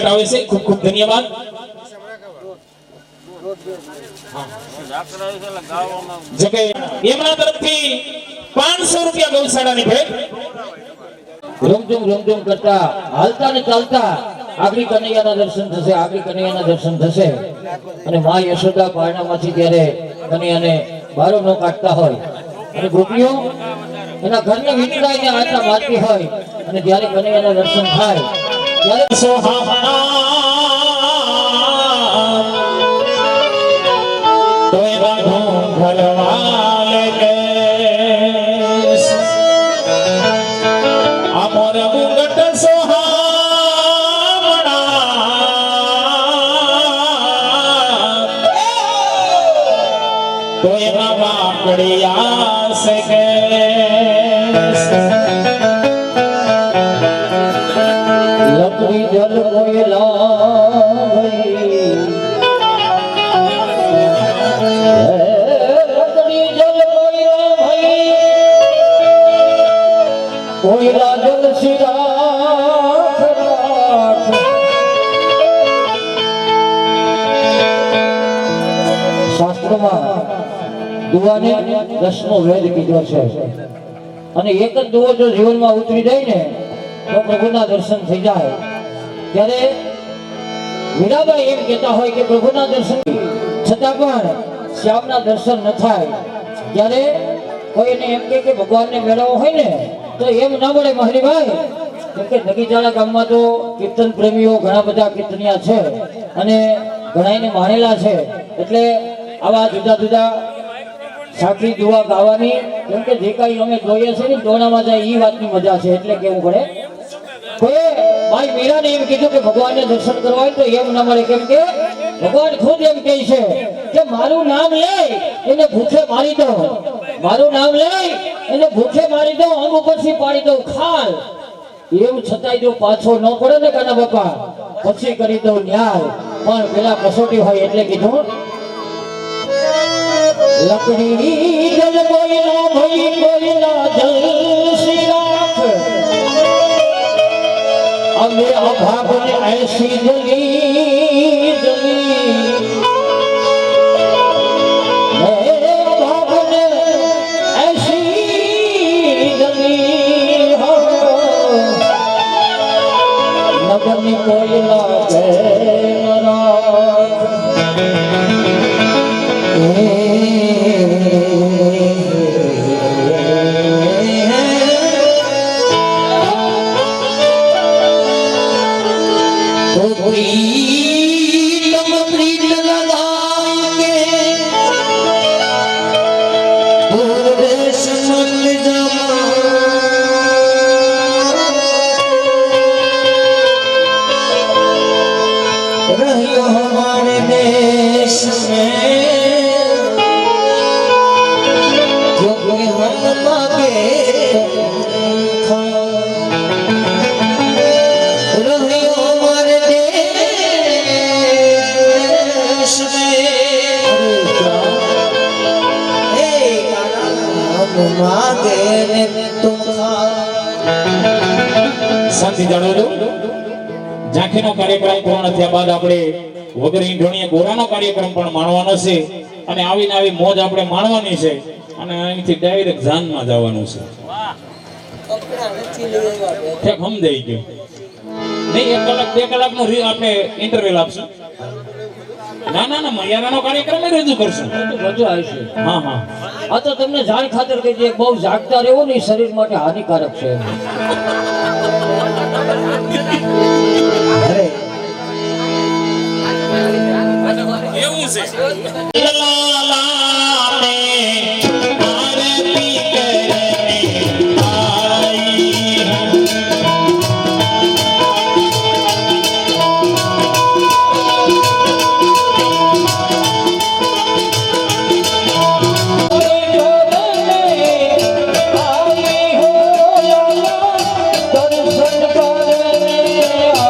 भेट आवे छे खूब खूब धन्यवाद जो के एमना तरफथी 500 रुपया गौशाळानी भेट રૂમઝુમ કરતા હાલતા ને ચાલતા આગળી કનૈયાના દર્શન થશે આગળી કનૈયાના દર્શન થશે અને માં યશોદા પારણામાંથી ત્યારે કનૈયાને બારો ન કાઢતા હોય અને ગોપીઓ એના ઘરને વિંટાઈને આટા મારતી હોય અને જ્યારે કનૈયાના દર્શન થાય ત્યારે સોહામણા તોય રાધો ઘરવાલે કે અમર મુગટ સોહામણા તોય બાબા કડિયા સકે લકડી જલ કોયલા ભઈ લકડી જલ કોયલા ભઈ કોયલા જલ સિરાખ રાખ શાસ્ત્રમાં દુઆને 10મો વેદ કીધો છે અને એક જ દુઆ જો જીવનમાં ઉતરી જાય ને તો પ્રભુના દર્શન થઈ જાય ત્યારે મીરાબાઈ એમ કહેતા હોય કે પ્રભુના દર્શન છતાં પણ શ્યામના દર્શન ન થાય ત્યારે કોઈને એમ કે ભગવાનને મેળવવો હોય ને તો એમ ના મળે મહરીભાઈ કેમ કે નગીજાળા ગામમાં તો કીર્તન પ્રેમીઓ ઘણા બધા કીર્તનિયા છે અને ઘણાને માનેલા છે એટલે આવા જુદા જુદા સાખી દુઆ ગાવાની કેમ કે જે કાંઈ અમે જોઈએ છે ને ટોણામાં જાય એ વાતની મજા છે એટલે કેવું પડે કોઈ ભાઈ મીરાને એમ કીધું કે ભગવાનને દર્શન કરવા હોય તો એમ ના મળે કેમ કે ભગવાન ખુદ એમ કહે છે કે મારું નામ લે એને ભૂખે મારી દો મારું નામ લે એને ભૂખે મારી દો અંગ ઉપરથી પાડી દો ખાલ એમ છતાંય જો પાછો ન પડે ને કાના બાપા પછી કરી દો ન્યાય પણ પેલા કસોટી હોય એટલે કીધું લકડી જલ કોયલા ભઈ કોયલા જલ સિરાખ અમે અભાગને ऐसी જલી જલી હે અભાગને ऐसी જલી હો નગરની કોયલા કે નરાખ हमारे देश में जो कोई हम मांगे रहियो हमारे देश में हम मांगे तुम શાંતિ જાળવજો ઝાંખીનો કાર્યક્રમ પૂર્ણ થયા બાદ આપણે વગર ઈંઢોણીએ ગોરાનો કાર્યક્રમ પણ માણવાનો છે અને આવીને આવી મોજ આપણે માણવાની છે અને અહીંથી ડાયરેક્ટ જાનમાં જવાનું છે ઠેક સમજાઈ ગયું નહીં 1 કલાક 2 કલાકનો આપણે ઇન્ટરવેલ આપશું ના ના ના મર્યાદાનો કાર્યક્રમ રજૂ કરશું રજૂ આવશે હા હા આ તો તમને જાણ ખાતર કે જે બહુ જાગતા રહેવો ને શરીર માટે હાનિકારક છે એવું છે દર્શન કરને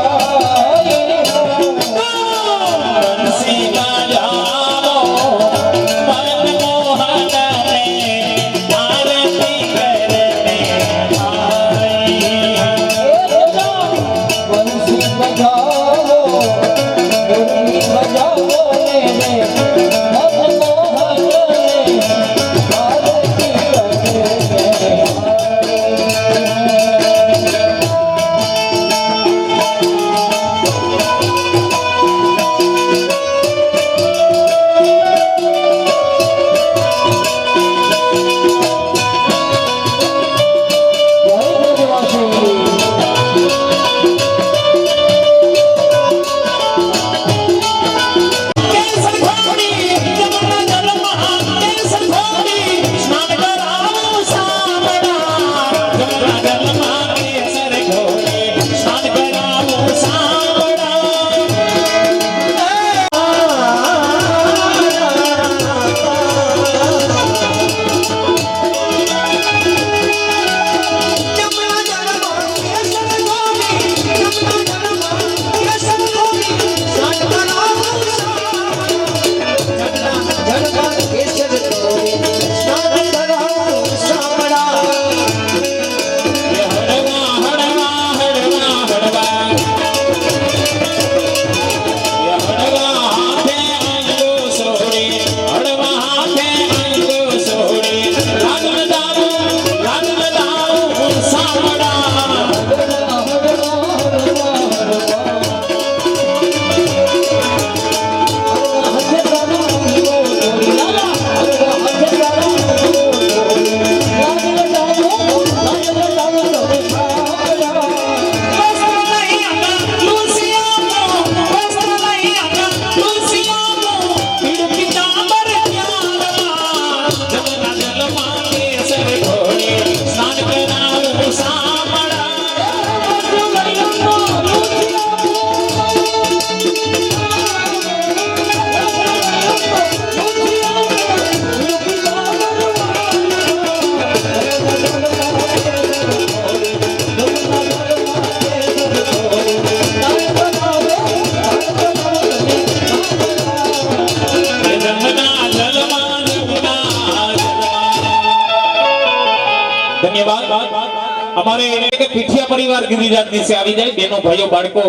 અમારે એટલે કે પીઠિયા પરિવાર ગિરિરાજ દિવસે આવી જાય બેનો ભાઈઓ બાળકો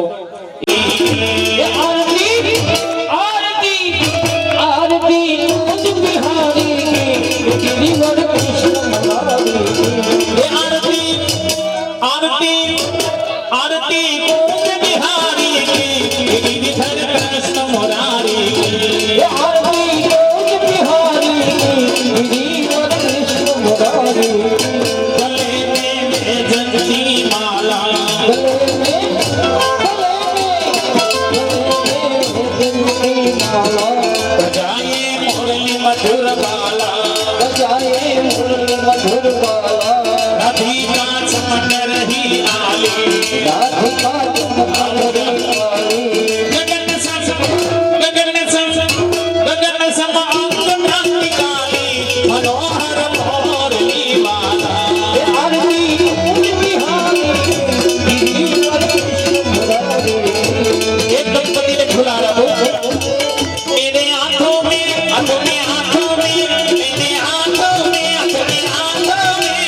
आरती आरती आरती कुंज बिहारी की गिरिवर कृष्ण मुरारी आरती आरती आरती कुंज बिहारी की गिरिधर कृष्ण मुरारी आरती कुंज बिहारी की गिरिवर कृष्ण मुरारी गले में जंती माला गले में बजाए मुरली मधुर बाला बजाए मुरली मधुर बाला राधिका चमन रही आली राधिका चमन रही आली गगन सम अंग भ्रांति काली मनोहर मोरली वाला आरती कुंज बिहारी गिरिवर कृष्ण मुरारी एक दंपति ने खुला रहो मेरे हाथों में अपने हाथों में मेरे हाथों में अपने हाथों में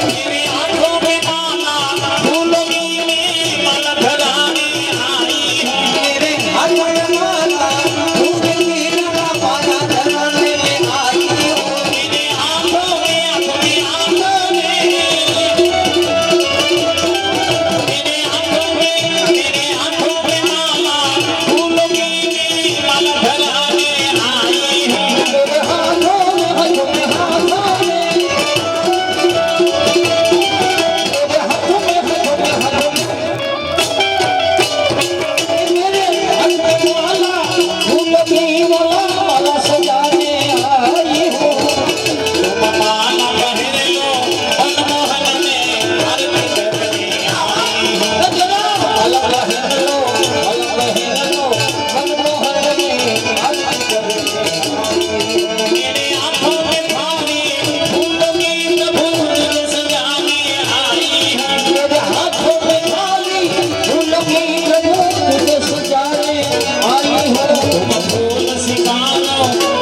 मेरे हाथों में माला फूलों की माला धराने आई है मेरे हाथ में माला फूल की माला धराने में आई हूँ मेरे हाथों में अपने हाथों में मेरे हाथों में माला फूलों की माला धराने आई है मेरे हाथों में हाथों में हाथों में मेरे हाथों में हाथों में हाथों में मेरे हाथ में माला फूल की माला सजाने आई हूँ तुम माला पहन लो मनमोहन में आरती करने आई हूँ जरा माला पहन लो मनमोहन में आरती करने मेरे हाथों में थाली फूलों की फूल सजाने आई है मेरे हाथों में थाली फूलों की तुझे सजाने आई हूँ फूल सिकारो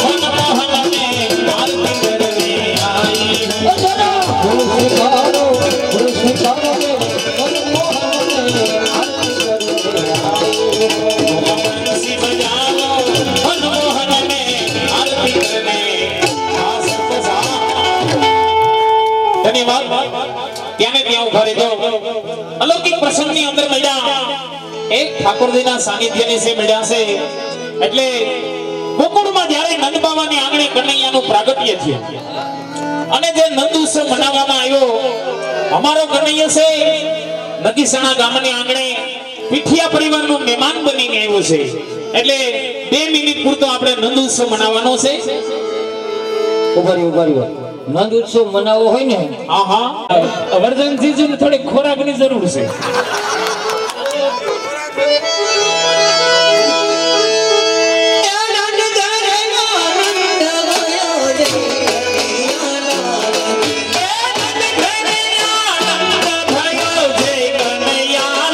मनमोहन में आरती करने आई हूँ जरा फूल सितारों में मनमोहन में आरती करने आई हूँ बंसी बजाओ मनमोहन में आरती करने आ सबको धन्यवाद ત્યાંને ત્યાં ઉભા રહેજો અલૌકિક પ્રસંગની અંદર મળ્યા એક ઠાકોરજીના સાનિધ્યની સે મળ્યા છે એટલે ગોકુળમાં જ્યારે નંદ બાવાની આંગણે કનૈયાનું પ્રાગટ્ય થયું અને જે નંદ ઉત્સવ મનાવવામાં આવ્યો અમારો કનૈયો છે નગીસણા ગામની આંગણે પીઠિયા પરિવારનું મહેમાન બનીને આવ્યો છે એટલે 2 મિનિટ પૂરતો આપણે નંદ ઉત્સવ મનાવવાનો છે ઉભારી નંદ ઉત્સવ મનાવવો હોય ને હા હા વર્ધનજીને થોડી ખોરાકની જરૂર છે કનૈયા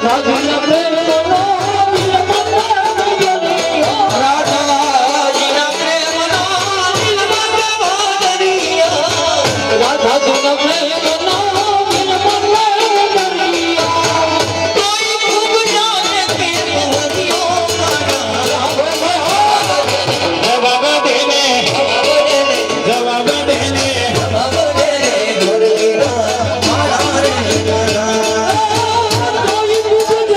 રાધાજીના પ્રેમનો રાધાજીના પ્રેમનો રાધાજીના પ્રેમનો કોઈ ખૂબ જાણે કે મોહનિયો મારા જવાબ દેને જવાબ દેને બાબરે ગોરીના મારા રે ગાના કોઈ ખૂબ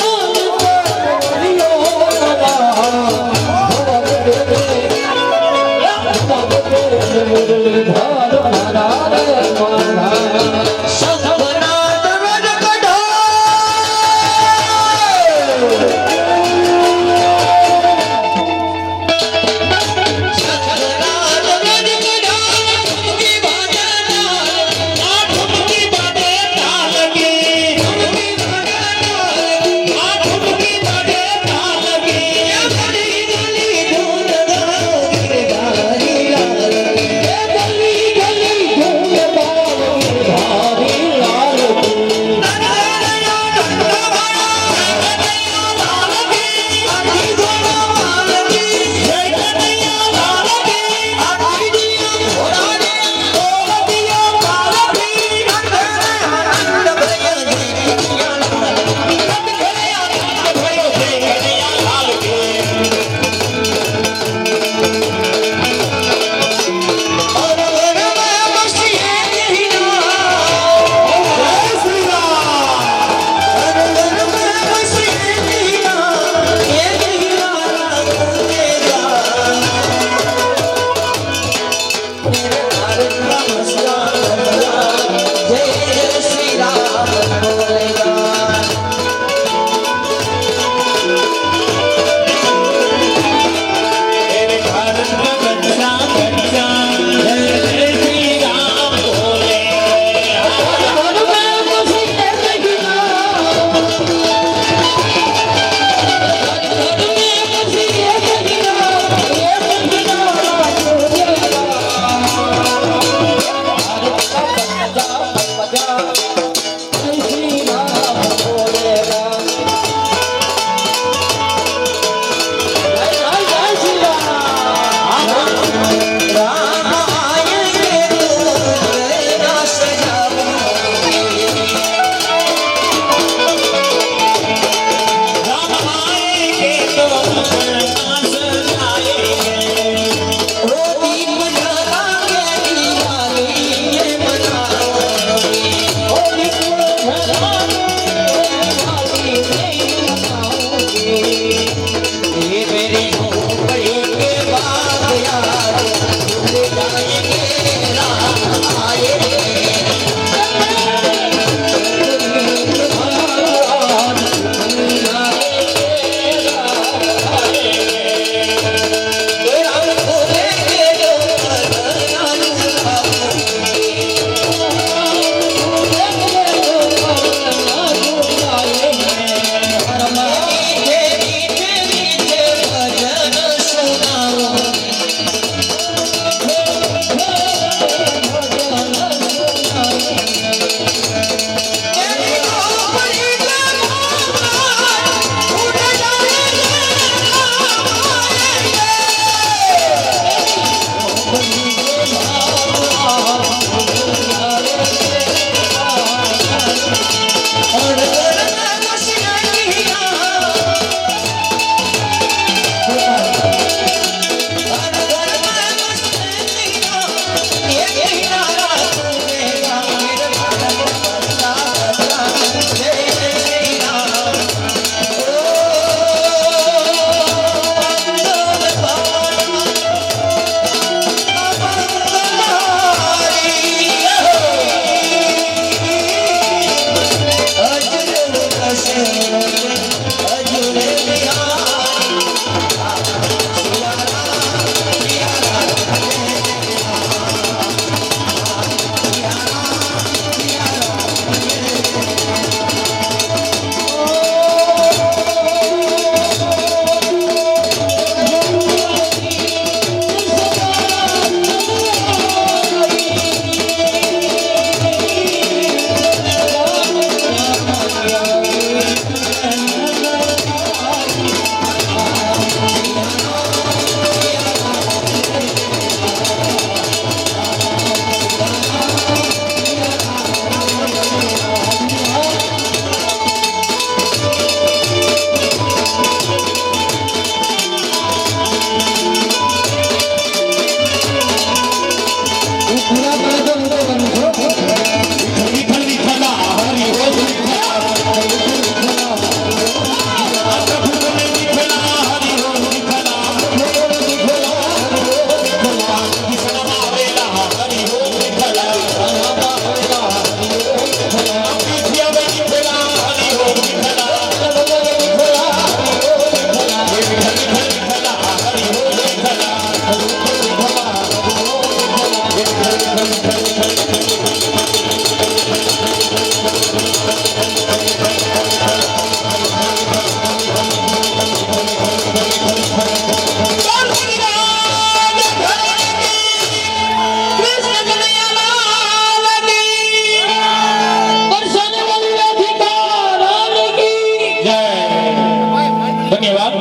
ધન્યવાદ.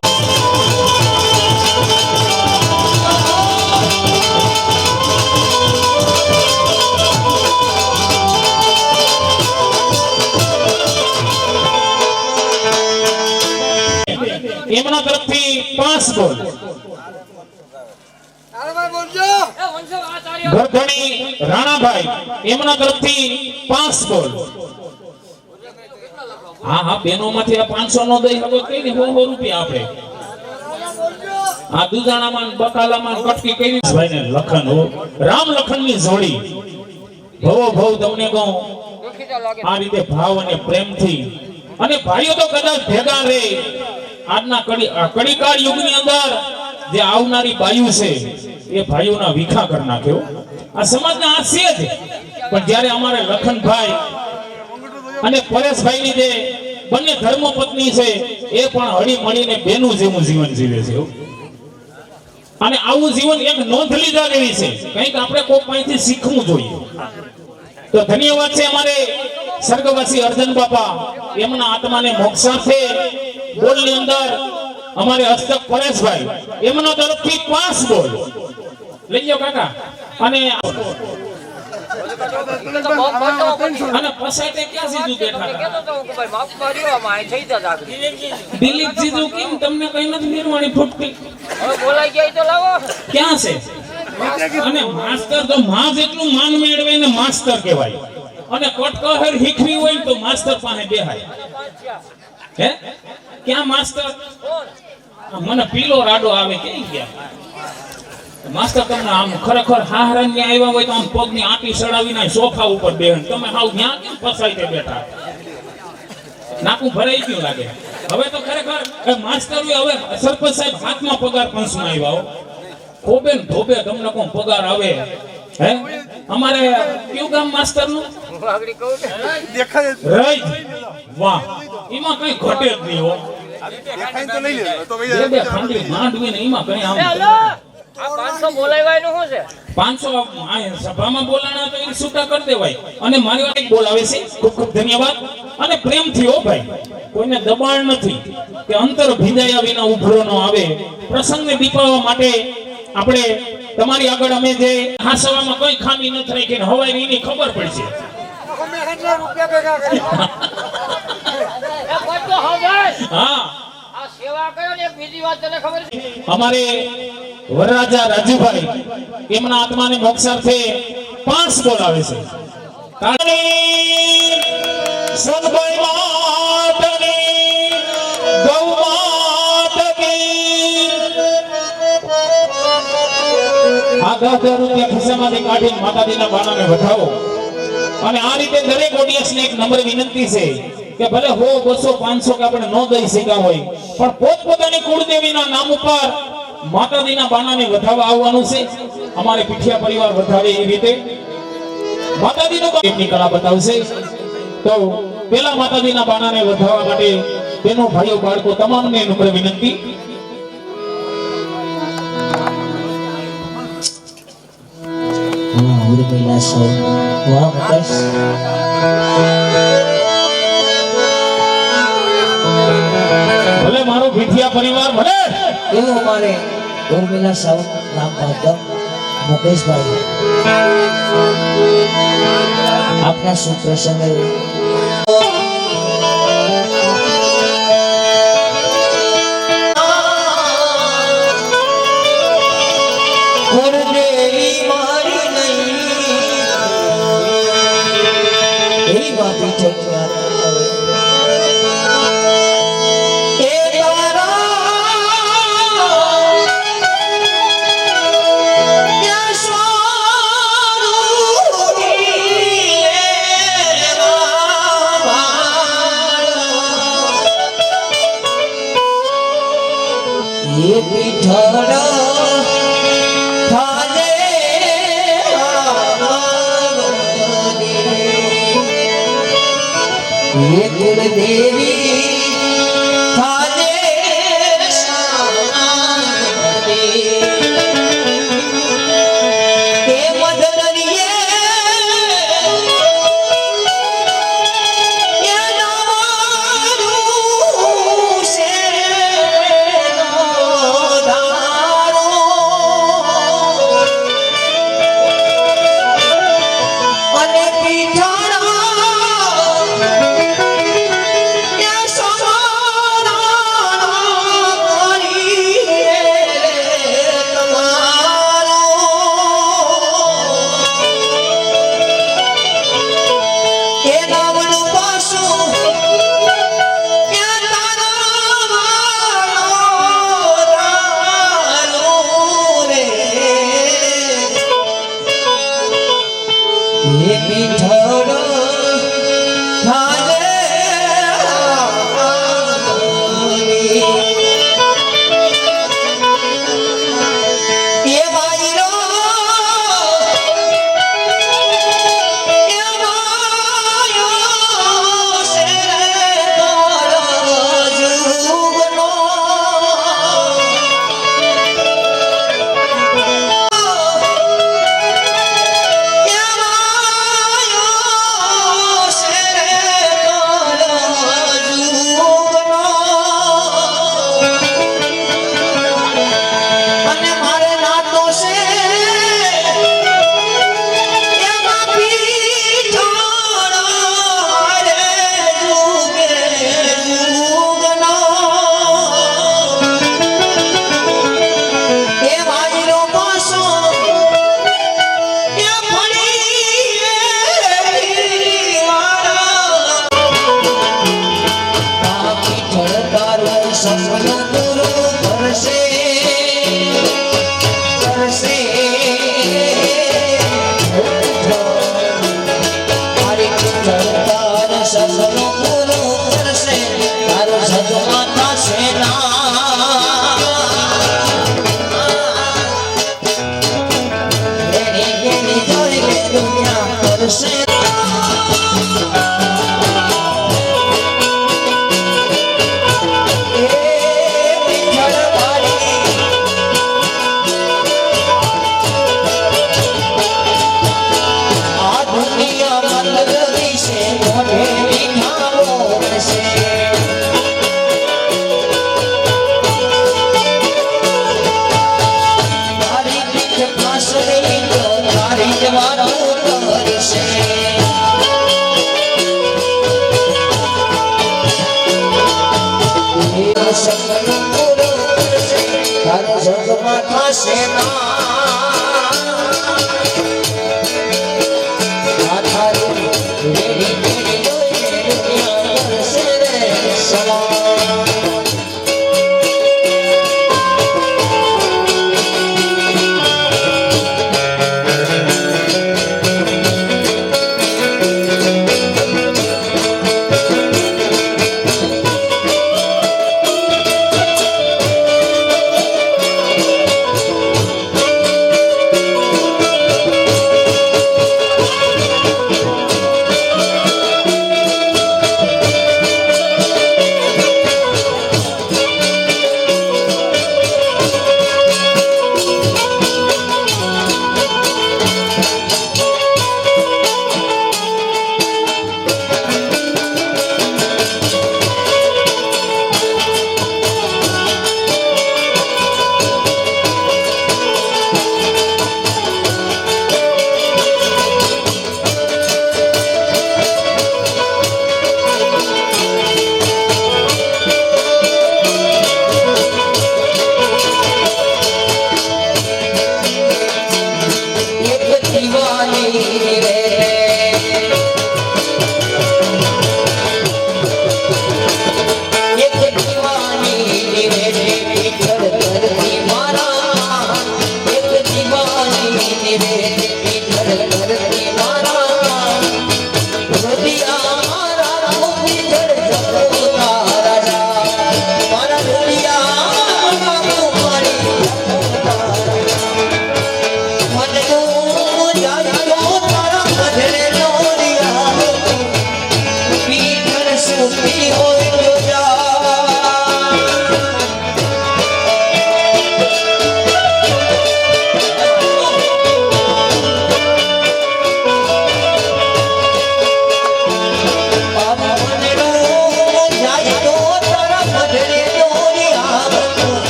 એમના તરફથી 5 બોલ. ગરધણી રાણાભાઈ એમના તરફથી 5 બોલ. હા હા બેનોમાંથી આ 500 નો દઈ શકો કઈ ને 100 રૂપિયા આપણે આ દુધાણામાં બકાલામાં કટકી કેવી ભાઈને લખન હો રામ લખનની જોડી ભવો ભવ તમને કહું આ રીતે ભાવ અને પ્રેમથી અને ભાઈઓ તો કદાચ ભેગા રહે આજના કડીકાળ યુગની અંદર જે આવનારી બાયુ છે એ ભાઈઓના વિખા કરી નાખ્યો આ સમાજના હાસ્ય છે પણ જ્યારે અમારે લખનભાઈ અને પરેશભાઈની જે બંને ધર્મપત્ની છે એ પણ હળી મળીને બેનું જેવું જીવન જીવે છે અને આવું જીવન એક નોંધ લીધા જેવી છે કંઈક આપણે કોઈ પાસેથી શીખવું જોઈએ તો ધન્યવાદ છે અમારે સ્વર્ગવાસી અર્જન બાપા એમના આત્માને મોક્ષાર્થે બોલની અંદર અમારે હસ્તક પરેશભાઈ એમના તરફથી 5 બોલ લઈ જાઓ કાકા અને પસાતે ક્યાં સીધું બેઠા દિલીપ જીજુ કેમ તમને કઈ નથી નિર્વાણી ફૂટતી બોલાઈ ગયા તો લાવો ક્યાં છે અને માસ્ટર તો માં જેટલું માન મેળવે ને માસ્ટર કહેવાય અને કટકહેર શીખવી હોય તો માસ્ટર પાસે બેહાય હે ક્યાં માસ્ટર મને પીલો રાડો આવે કે ગયા માસ્ટર તમને આમ ખરેખર હાહરા ને આવ્યા હોય તો આમ પગની આંટી સડાવીને સોફા ઉપર બેહન તમે હાવ ન્યા કેમ ફસાઈને બેઠા નાકું ભરાઈ ગયું લાગે હવે તો ખરેખર માસ્ટર હવે સરપંચ સાહેબ હાથમાં પગાર 500 આવ્યા હો ખોબે ને ધોબે તમને કોણ પગાર આવે હે અમારે કયું ગામ માસ્ટર નું દેખાય રહી વાહ એમાં કઈ ઘટે જ નહીં હો દેખાય તો લઈ લે તો બે ખાંડી માંડવી ને એમાં કઈ આમ 500 બોલાવ્યાનું શું છે 500 સભામાં બોલાણા તો એ છૂટા કરી દેવાય અને મારી વાત એક બોલાવે છે ખૂબ ખૂબ ધન્યવાદ અને પ્રેમથી હો ભાઈ કોઈને દબાણ નથી કે અંતર ભીંજાયા વિના ઉભરો ન આવે પ્રસંગને દીપાવવા માટે આપણે તમારી આગળ અમે જે હાસવામાં કોઈ ખામી ન થઈ કે હવાઈ એની ખબર પડશે હા સેવા કરો ને એક બીજી વાત તને ખબર છે અમારે વરરાજા રાજુભાઈ એમના આત્માને મોક્ષાર્થે 5 બોલ આવે છે કારણી સદભાઈ માતની ગૌ માત કી આ 10,000 રૂપિયા ખિસ્સામાંથી કાઢીને માતાજીના બાણાને વધાવો અને આ રીતે દરેક ઓડિયન્સને એક નમ્ર વિનંતી છે કે ભલે 100 200 500 કે આપણે ન દઈ શક્યા હોય પણ પોતપોતાની કુળદેવીના નામ ઉપર માતાજીના બાણાને વધાવવા આવવાનું છે અમારે પીઠિયા પરિવાર વધાવે એ રીતે માતાજીનો એમની કળા બતાવશે તો પેલા માતાજીના બાણાને વધાવવા માટે તેનો ભાઈઓ બાળકો તમામને નમ્ર વિનંતી ભલે મારો પીઠિયા પરિવાર ભલે એવું અમારે ઉર્મિલા સાવંત નામ પાત્ર મુકેશભાઈ આપના શુભ પ્રસંગે ગુરુદેવી મારી નહીં એવી વાત ઈચ્છા દેવી થાજે કે મદનરીએ કે નારું છે સપનું પૂરું કરશે કરશે તારી તારા સપનું પૂરું કરશે તારો સદમાં થશે ના એની એની જોઈ કે દુનિયા કરશે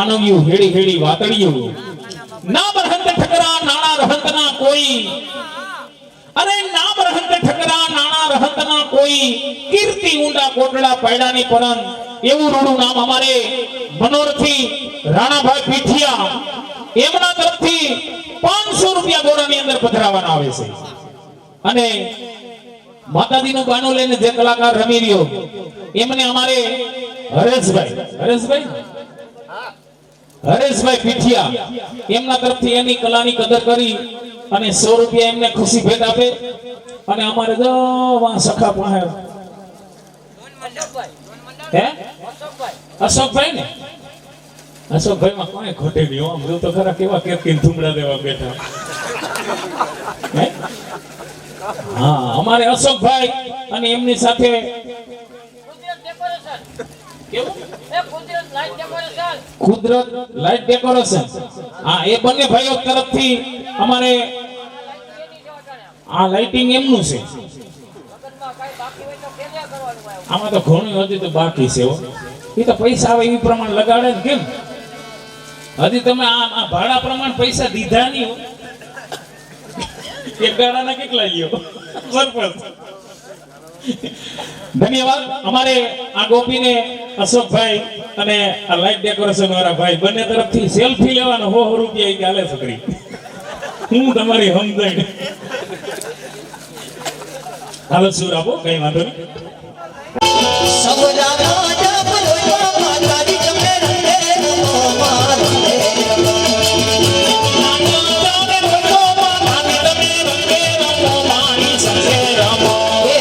માનવ્યું હેડી હેડી વાતડિયું નામ રહંત ઠકરા નાણા રહંતના કોઈ અરે નામ રહંત ઠકરા નાણા રહંતના કોઈ કીર્તિ ઊંડા કોટડા પાયડાની પરન એવું રૂડું નામ અમારે મનોરથી રાણાભાઈ પીઠિયા એમના તરફથી 500 રૂપિયા ગોળાની અંદર પધરાવવાના આવે છે અને માતાજીનું ગાનું લઈને જે કલાકાર રમી રહ્યો એમને અમારે હરેશભાઈ પીઠિયા એમના તરફથી એની કલાની કદર કરી અને 100 રૂપિયા એમને ખુશી ભેટ આપે અને અમારે જો વાં સખા પાસે હે અશોકભાઈ ને અશોકભાઈ માં કોને ખોટે નહીં આમ જો તો ખરા કેવા કેમ ધૂમડા દેવા બેઠા હે? હા અમારે અશોકભાઈ અને એમની સાથે કુદરત ડેકોરેશન કેવું એ કુદરત લાઈટ ડેકોરેશન કુદરત લાઈટ ડેકોરેશન હા એ બંને ભાઈઓ તરફથી અમારે આ લાઇટિંગ એમનું છે મગજમાં કઈ બાકી હોય તો કેલ્યા કરવાનું હોય આમાં તો ઘણું હજી તો બાકી છે હો. એ તો પૈસા આવે એ પ્રમાણે લગાડે ને કેમ હજી તમે આ ભાડા પ્રમાણે પૈસા દીધા નહીં હો. એક ગાડાના કેટલા લ્યો સરપંચ ધન્યવાદ અમારે આ ગોપીને અશોકભાઈ અને આ લાઈટ ડેકોરેશન વાળા ભાઈ બંને તરફથી સેલ્ફી લેવાનો 100 રૂપિયા ઈ ચાલે છોકરી હું તમારી સમજાય હાલો સુર આપો કઈ વાંધો નહીં सब जाना जब लोया माता जी चमे रंगे रमो मारे ये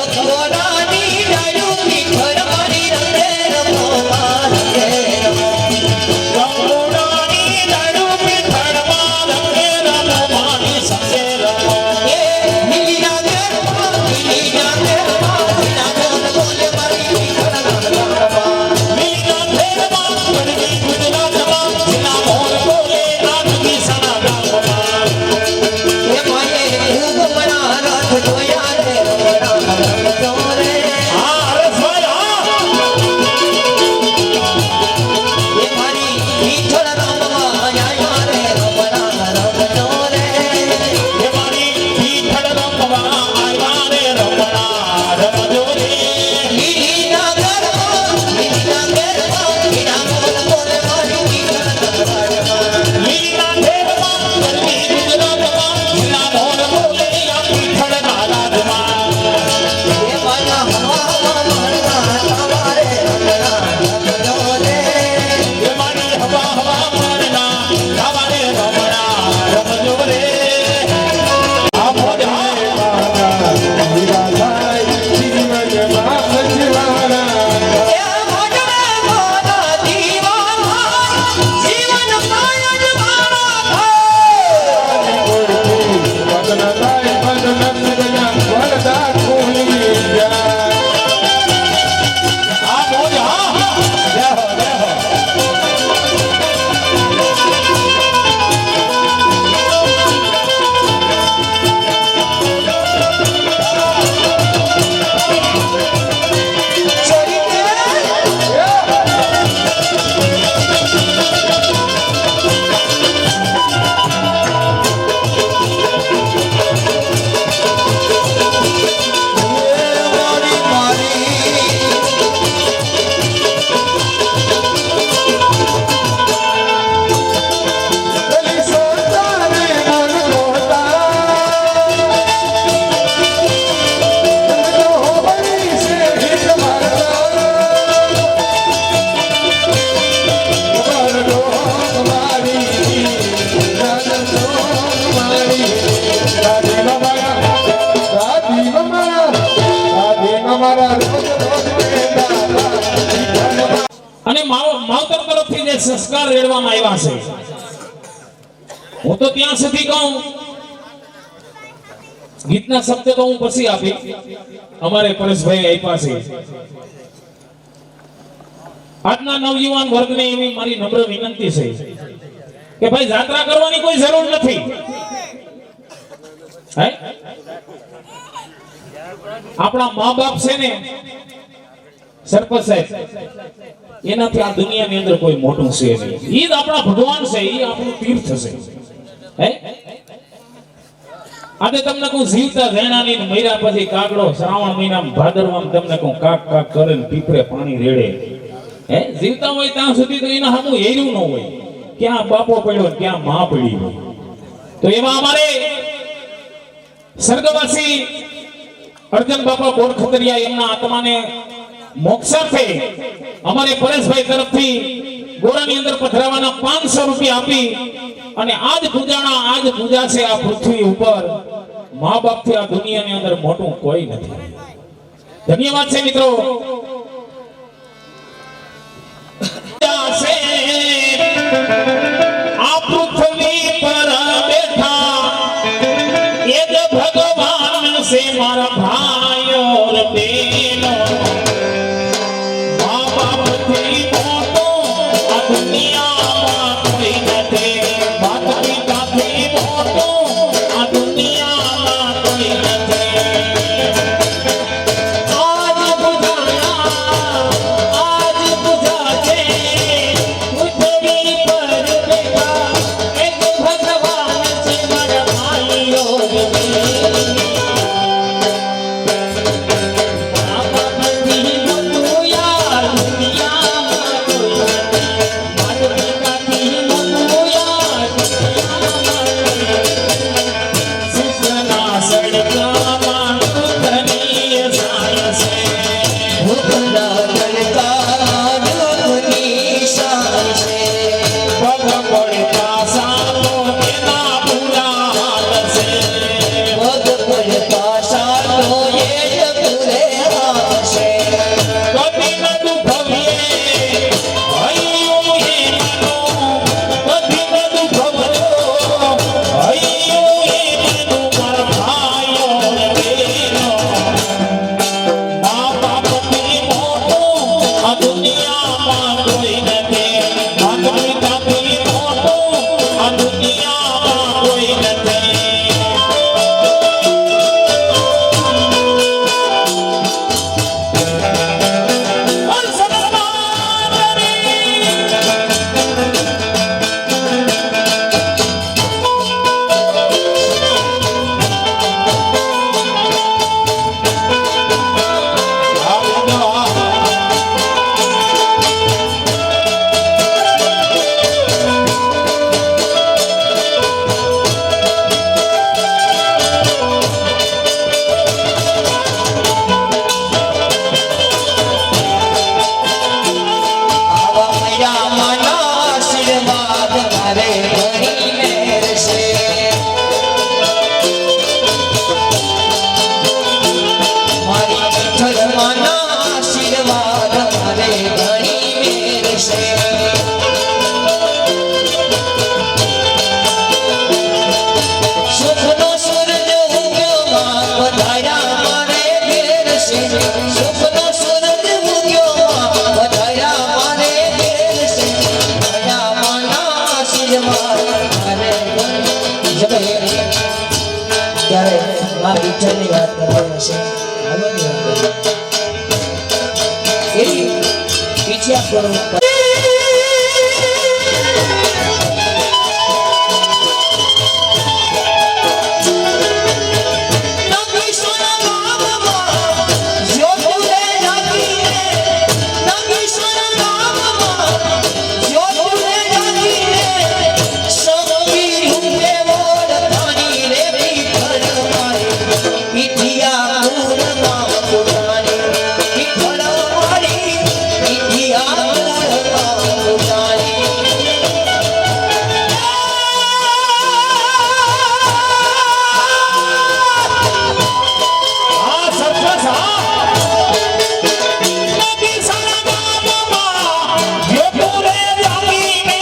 भगवानी डालू की घरवानी रंगे रमो मारे ये मिली ना बोले मारी ये माये खूब बना रथ जोया रे रमो जोरे ये मारी मीठड़ रमवा आया रे रमो जोरे मीठी ना गरमा बिना बोल बोले मारी मीठड़ रमवा ये माया हवा मरना हमारे रमो जोरे ये मोटरे माना दीवाना जीवन मायन माना चोरी मारी मारी અને માવતર તરફથી જે સંસ્કાર રેડવામાં આવ્યા છે હું તો ત્યાં સુધી કહું ગીતના શબ્દ તો હું પછી આપી અમારે પરેશભાઈ આપ્યા છે આજના નવયુવાન વર્ગને એવી મારી નમ્ર વિનંતી છે કે ભાઈ જાત્રા કરવાની કોઈ જરૂર નથી હે? આપણા મા બાપ છે ને સરપંચ સાહેબ એનાથી આ દુનિયાની અંદર કોઈ મોટું છે નહીં ઈ જ આપણા ભગવાન છે ઈ આપણું તીર્થ છે હે આજે તમને કહું જીવતા રેણાની ને મર્યા પછી કાગડો શ્રાવણ મહિનામાં ભાદરવામાં તમને કહું કાક કાક કરે ને પીપરે પાણી રેડે હે જીવતા હોય ત્યાં સુધી તો એના સામું હેર્યું ન હોય ક્યાં બાપો પડ્યો ને ક્યાં માં પડી હોય તો એમાં અમારે સ્વર્ગવાસી અર્જન બાપા બોરખતરિયા એમના આત્માને મોક્ષાર્થે અમારે પરેશભાઈ તરફથી ગોરાની અંદર પધરાવાના 500 રૂપિયા આપી અને આજ પૂજા છે આ પૃથ્વી ઉપર મા બાપથી આ દુનિયાની અંદર મોટું કોઈ નથી ધન્યવાદ છે મિત્રો બાપથી મોટો આ દુનિયામાં કોઈ નથી. માત પિતાથી મોટો આ દુનિયામાં કોઈ નથી. આજ બુધાશે પૃથ્વી પર બેઠા એક ભગવાન છે મારા ભાઈઓ રે. બાપથી મોટું યાર દુનિયામાં કોઈ નથી. માત પિતાથી મોટું યાર દુનિયામાં કોઈ નથી. સુખના સડકામાં દુઃખની સાય છે. ભૂખના તડકા દુઃખની સાય છે. પગ પડતા સાતો એના પૂરા હાલ છે. પગ પડતા સાતો એ જ પૂરે હાશે. કદી ન દુખવીએ હૈયું એ માનો, કદી ન દુખવજો હૈયું એ માનો મારા ભાઈઓ ને બહેનો. મા બાપથી મોટો આ દુનિયામાં કોઈ નથી. માત પિતાથી મોટો આ દુનિયામાં કોઈ નથી. આવા મયામાના આશીર્વાદ મારે ઘણી મેળશે. મારી વિઠ્ઠલમાના આશીર્વાદ મારે ઘણી મેળશે. સુખનો સૂરજ ઉગ્યો માં વધાયા મારે ઘેરશે. સુખનો સૂરજ ઉગ્યો માં વધાયા મારે ઘેરશે. મયામાના આશીર્વાદ મારે ઘણી જમે. ત્યારે મા વિઠ્ઠલની વાત કરતા હશે. ભગવાનની વાત કરતા. એની પીછે કરો. નગી સોના ગામમાં જ્યોતુરે જાગીને. નગી સોના ગામમાં જ્યોતુરે જાગીને. સંગી રૂપે ઓળખાણી રે વિઠ્ઠલ મારી. પીઠિયા મૂળમાં પુરાણી. વિઠ્ઠલ મારી પીઠિયા મૂળમાં પુરાણી. આ સરપંચ નદી સળગાવમાં યોગુરે જાગીને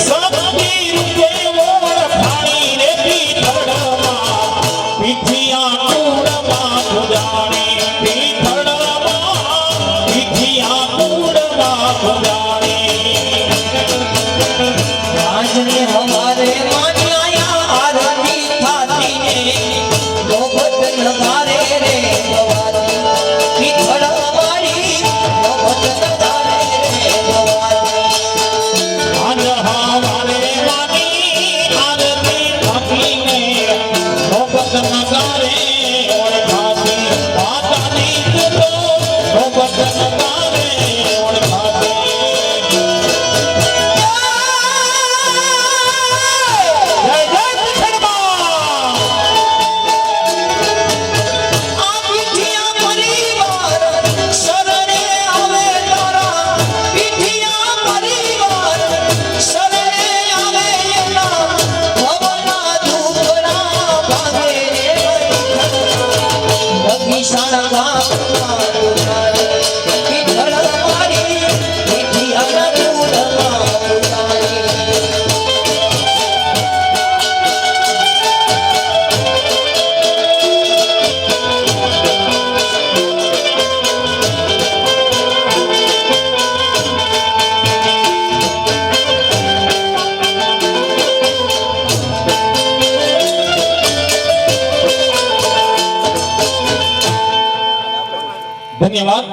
સબકી રૂપે ઓળખાણી રે પીઠળમાં પીઠિયા કુળમાં પુજાણી. પીઠળમાં પીઠિયા કુળમાં પુજાણી. આજને હવારે માન્યા આરતી થાતી ને. લોભટ નગારે રે ગવાતી. વિઠ્ઠલ મારી લોભટ નગારે રે ગવાતી. આજ હવારે માની આરતી થાકીને લોભટ નગારે ઓળખાતી. માતાની તુલો લોભટ નગારે ઓળખાતી. ધન્યવાદ.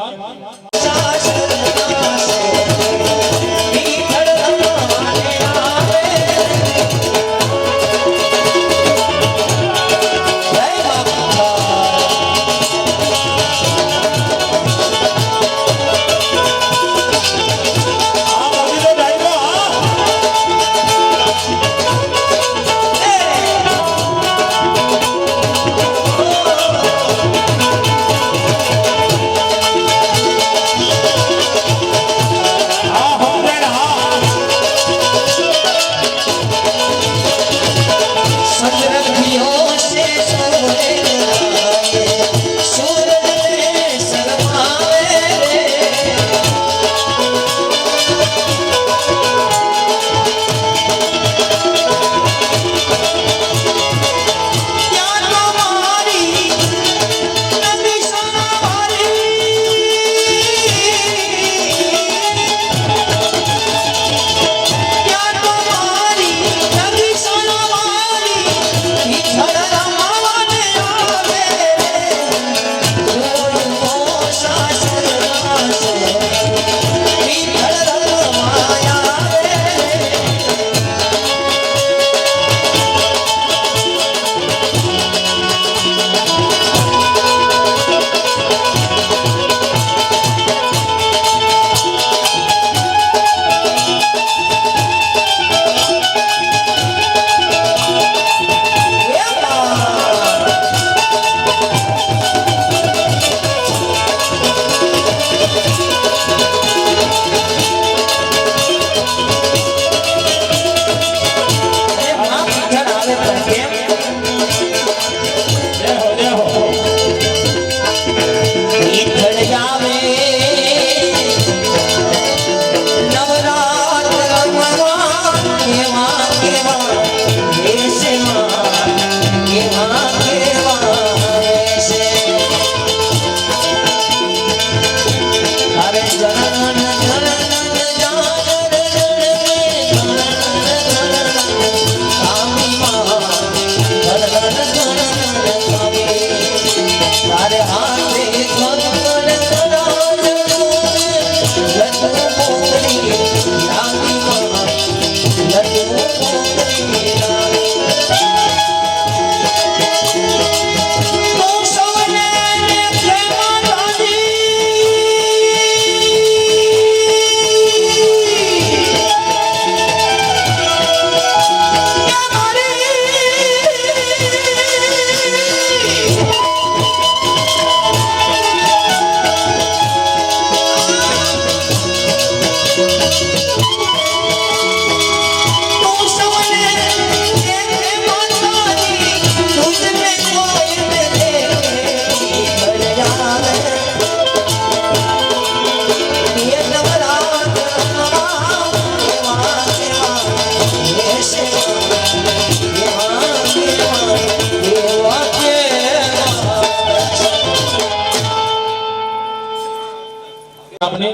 આપને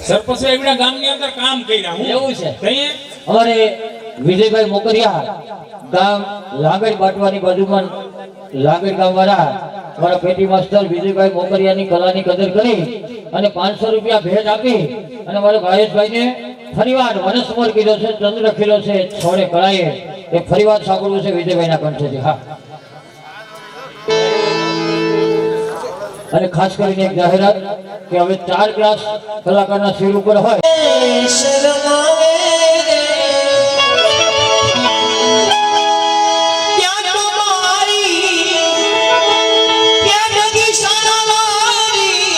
સરપંચ એવડા ગામની અંદર કામ કર્યા હું એવું છે. કહીએ અમારે વિજયભાઈ મોકરિયા ગામ લાગડ બાટવાની બાજુમાં લાગડ ગામવાળા મારા પેટી માસ્ટર વિજયભાઈ મોકરિયાની કલાની કદર કરી અને 500 રૂપિયા ભેટ આપી અને મારા ભાયેશભાઈને ફરીવાર વનસ્મર કીધો છે, ચંદ્ર રખેલો છે છોડે કળાએ એ ફરીવાર સાંભળવું છે વિજયભાઈના કંઠેથી. હા, અને ખાસ કરીને એક જાહેરાત કે હવે 4 ક્લાસ કલાકારના શિર ઉપર હોય. શરમાવે રે ત્યાં તો મારી ત્યાં જગી સારાવારી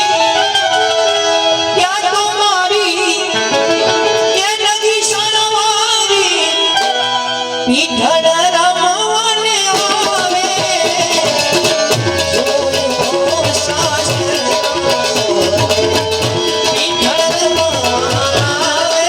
ત્યાં તો મારી ત્યાં જગી સારાવારી પીઠળ રમવાને આવે જોયો શાસ્ત્ર પીઠળ રમવાને આવે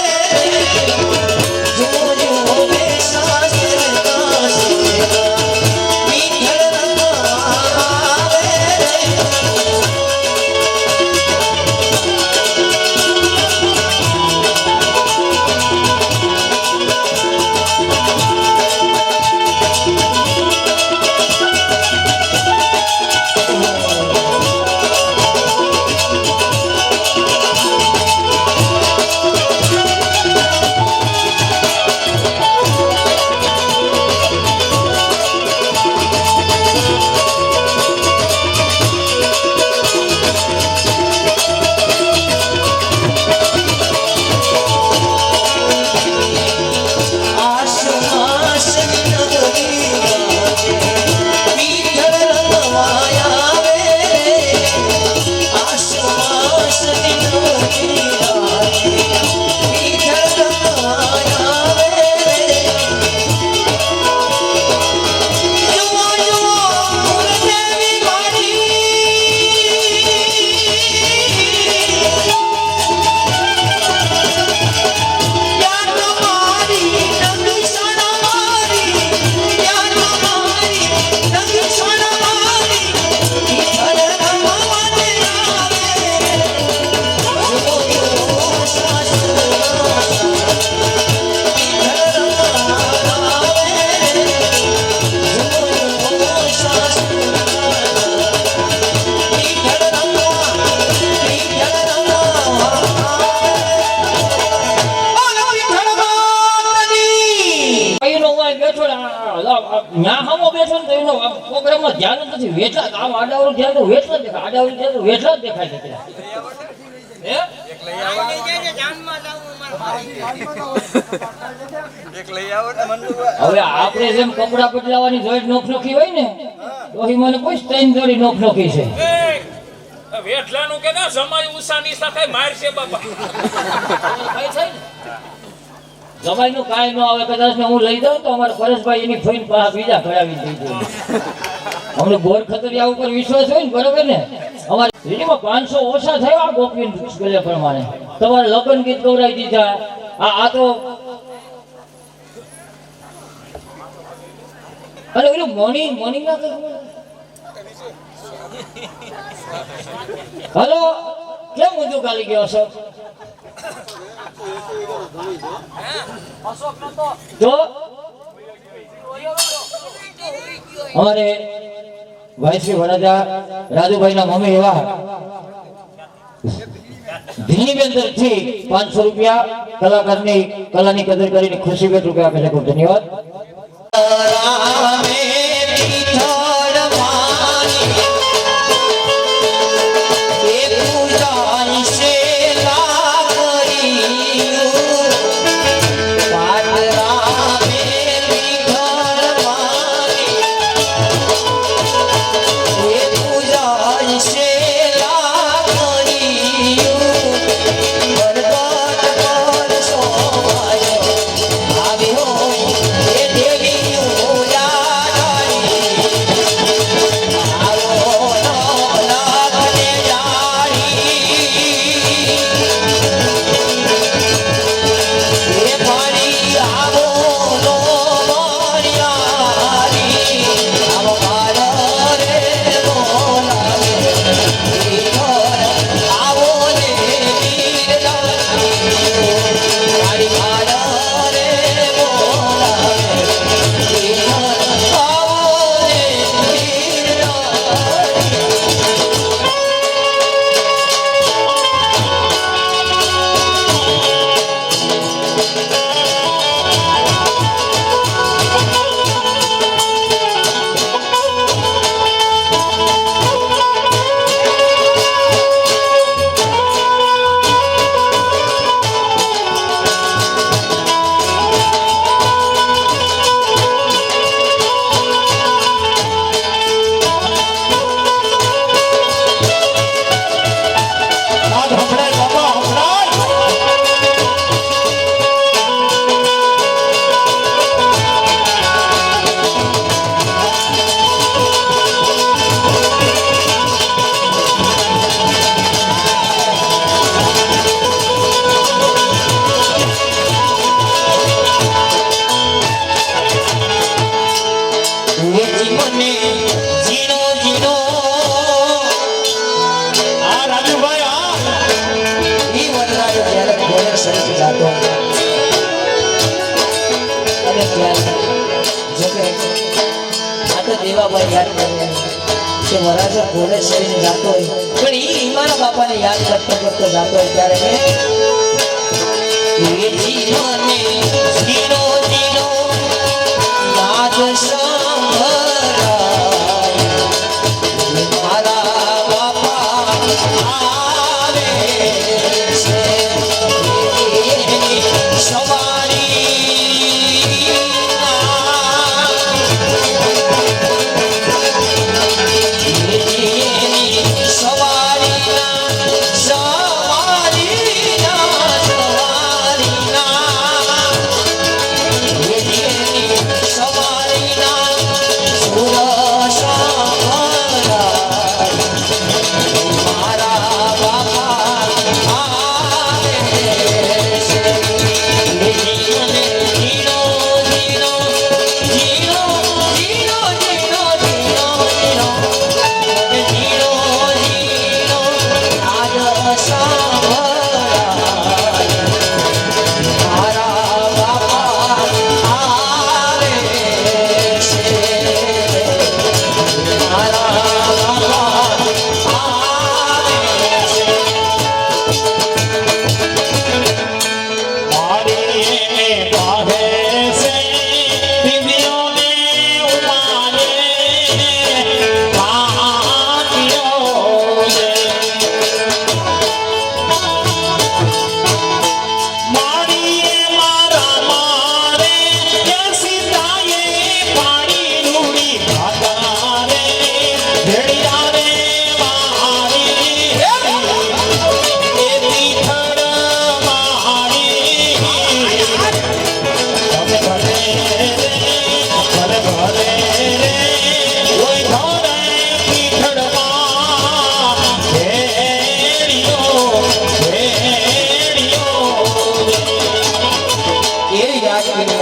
પ્રોગ્રામમાં ધ્યાન જ નથી. વેચલા આમ આડાવડું ધ્યાન તો વેચલા જ દેખાય, આડાવડું ધ્યાન તો વેચલા જ દેખાય છે પેલા. હે? હવે આપણે જેમ કપડા બદલાવાની જોઈન્ટ નોખનોખી હોય ને તો ઈ મને કોઈ સ્ટ્રેન જોડી નોખનોખી છે. વેઠલાનું કે ના સમાજ ઉષાની સાથે મારશે બાપા. કઈ છે ને? જમાઈનું કાંઈ ન આવે, કદાચ ને હું લઈ જાઉં તો અમારા પરેશભાઈ એની ફોઈન પાસે બીજા કરાવી દઈ દે. અમને બોર ખતરિયા ઉપર વિશ્વાસ હોય ને, બરોબર ને? અમારે રેડીમાં 500 ઓછા થયા આ ગોપીન ગલે પ્રમાણે. તમારે લગ્ન ગીત ગવડાવી દીધા. આ તો અરે ઓલું મોર્નિંગ ના હલો, કેમ ઊંધું ગાલી ગયો છો? અશોક નતો તો અમારે ભાઈશ્રી વડાજા રાજુભાઈ ના મમ્મી એવા ધીનીબેન તરફથી 500 રૂપિયા કલાકારની કલાની કદર કરીને ખુશી ભેટ રૂપિયા આપે છે. ખૂબ ધન્યવાદ. રામે પીઠળ માની એ પૂજાય છે લાગણીયું. પાટ રામે પીઠળ માની એ પૂજાય છે લાગણીયું. બરગદ પર સોમાય આવ્યો એ દેવી ઉજાડાઈ. આવો નો લાગને જાણી એ પાણી આવો નો મારિયારી. આવો મારો રે બોલાવે આવો ને વીરદાસી. મારી મારો રે બોલાવે આવો ને વીરદાસી. એ જીવને જીનો જીનો આ રાજુભાઈ આ ઈ વનરાજો જ્યારે ઘોડે સરી જાતો અને ત્યારે જોકે આ તો દેવાભાઈ યાદ કરે કે વનરાજો ઘોડે સરીને જાતો હોય પણ ઈ મારા બાપાને યાદ કરતો કરતો જાતો હોય ત્યારે એ જીવને જીનો જીનો નાદ મારા બાપા આવે છે સવારી સવારી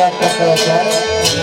યાદ કરતો હોય ત્યારે